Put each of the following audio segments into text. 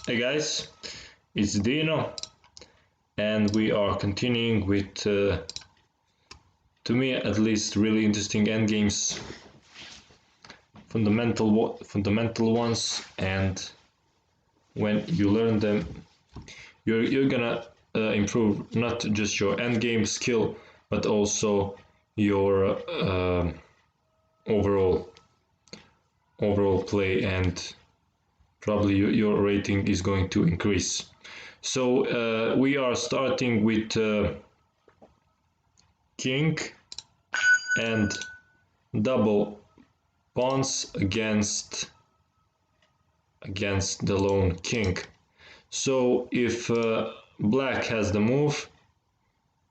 Hey guys, it's Dino, and we are continuing with, to me at least, really interesting endgames, fundamental ones, and when you learn them, you're gonna improve not just your endgame skill, but also your overall play, and probably your rating is going to increase. So we are starting with king and double pawns against the lone king. So if black has the move,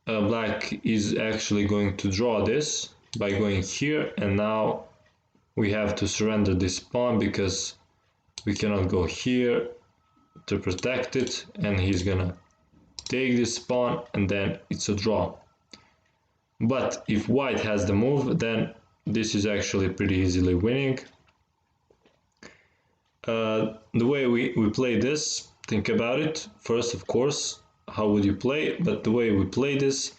black is actually going to draw this by going here, and now we have to surrender this pawn because we cannot go here to protect it, and he's gonna take this pawn, and then it's a draw. But if white has the move, then this is actually pretty easily winning. The way we play this, think about it. First, of course, how would you play? But the way we play this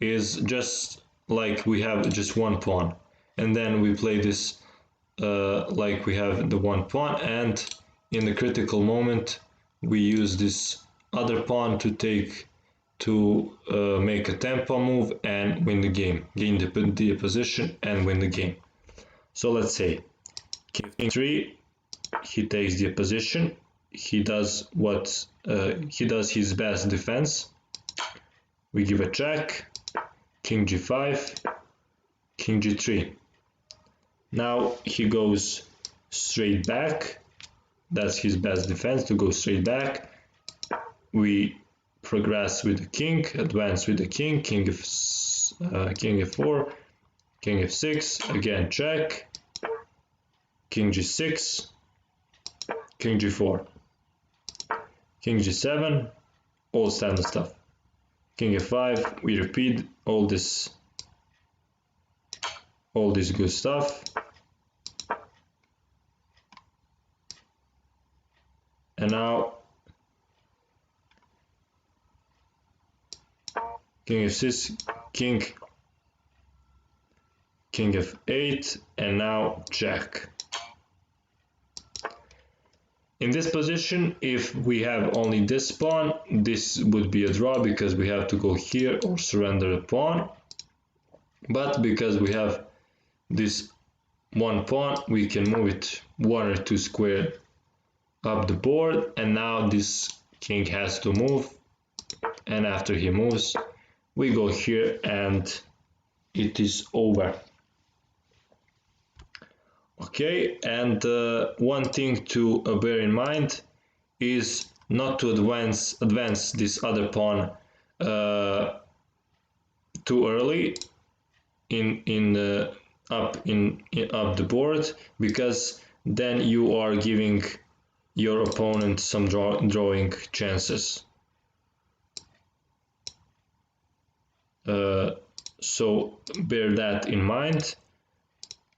is just like we have just one pawn, and then we play this like we have the one pawn, and in the critical moment we use this other pawn to make a tempo move and win the game, gain the position and win the game. So let's say king 3, he takes the position, he does what he does his best defense. We give a check, king g5, king g3. Now he goes straight back. That's his best defense, to go straight back. We progress with the king, advance with the king, king f4, king f6, again check, king g6, king g4, king g7, all standard stuff. King f5, we repeat all this good stuff. And now king f6, king f8, and now check. In this position, if we have only this pawn, this would be a draw because we have to go here or surrender a pawn. But because we have this one pawn, we can move it 1 or 2 square up the board, and now this king has to move, and after he moves we go here and it is over. Okay, and one thing to bear in mind is not to advance this other pawn too early up the board, because then you are giving your opponent some drawing chances. So bear that in mind.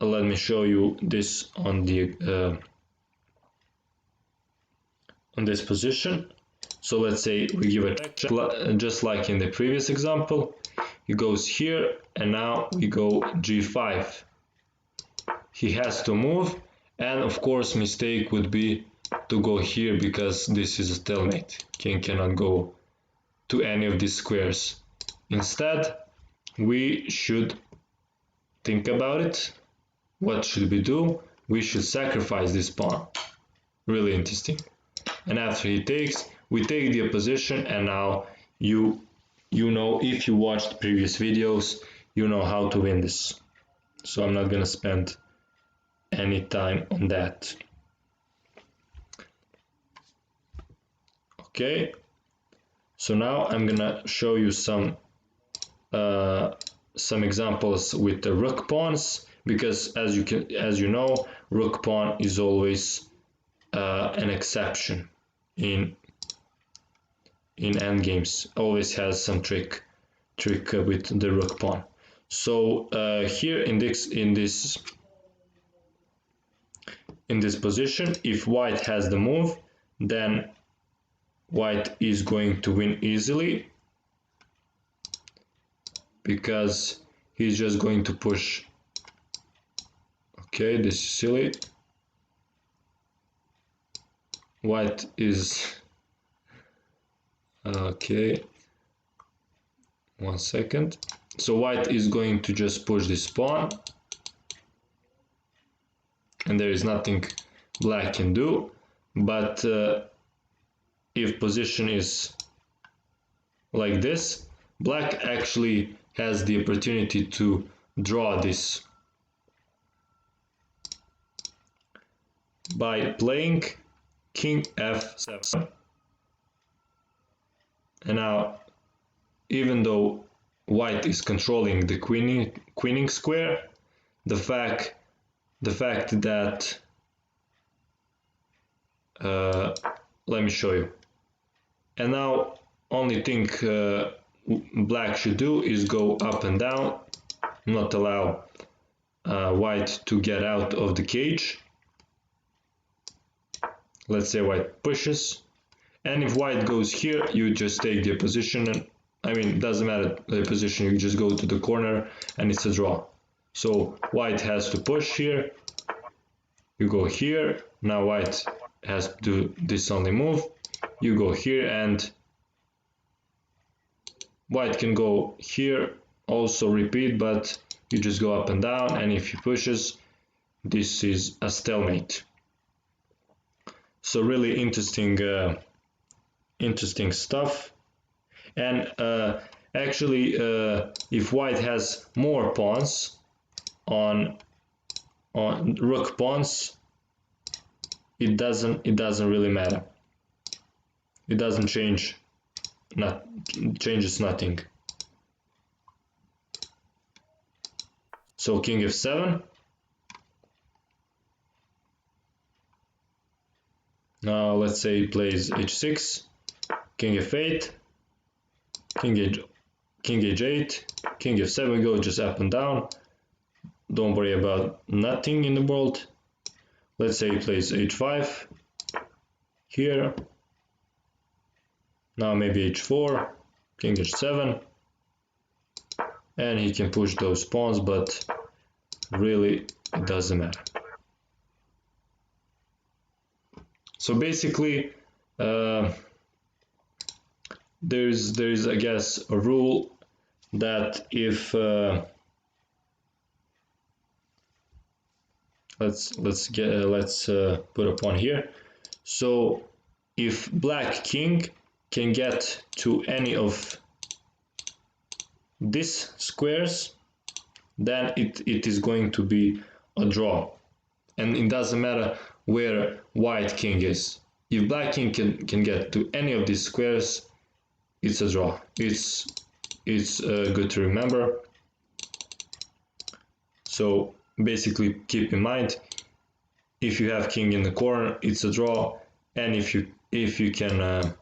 Let me show you this on this position. So let's say we give a check, just like in the previous example. He goes here, and now we go g5. He has to move, and of course mistake would be to go here because this is a stalemate. King cannot go to any of these squares. Instead, we should think about it. What should we do? We should sacrifice this pawn. Really interesting. And after he takes, we take the opposition, and now you know, if you watched previous videos, you know how to win this. So I'm not gonna spend any time on that. Okay, so now I'm gonna show you some examples with the rook pawns, because as you know, rook pawn is always an exception in endgames. Always has some trick with the rook pawn. So here in this position, if white has the move, then white is going to win easily, because he's just going to push. Okay, this is silly. White is okay, 1 second. So white is going to just push this pawn, and there is nothing black can do. But if position is like this, black actually has the opportunity to draw this by playing king f7. And now, even though white is controlling the queening square, the fact that let me show you. And now only thing black should do is go up and down, not allow white to get out of the cage. Let's say white pushes, and if white goes here, you just take the position, and I mean, it doesn't matter the position, you just go to the corner and it's a draw. So white has to push here, you go here, now white has to do this only move, you go here, and white can go here, also repeat, but you just go up and down, and if he pushes, this is a stalemate. So really interesting stuff. And actually, if white has more pawns on rook pawns, it doesn't really matter. It doesn't change, changes nothing. So king f7. Now let's say he plays h6, king f8, king h8, king f7, go just up and down. Don't worry about nothing in the world. Let's say he plays h5 here. Now maybe h4, king h7, and he can push those pawns, but really it doesn't matter. So basically, there's I guess a rule that if let's put a pawn here. So if black king can get to any of these squares, then it is going to be a draw, and it doesn't matter where white king is. If black king can get to any of these squares, it's a draw. It's good to remember. So basically keep in mind, if you have king in the corner, it's a draw, and if you can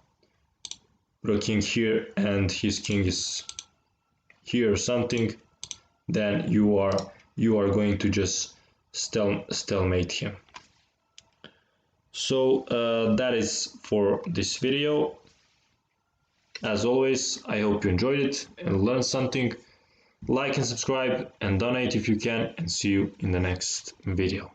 put a king here and his king is here or something, then you are going to just stalemate him. So that is for this video. As always, I hope you enjoyed it and learned something. Like and subscribe and donate if you can, and see you in the next video.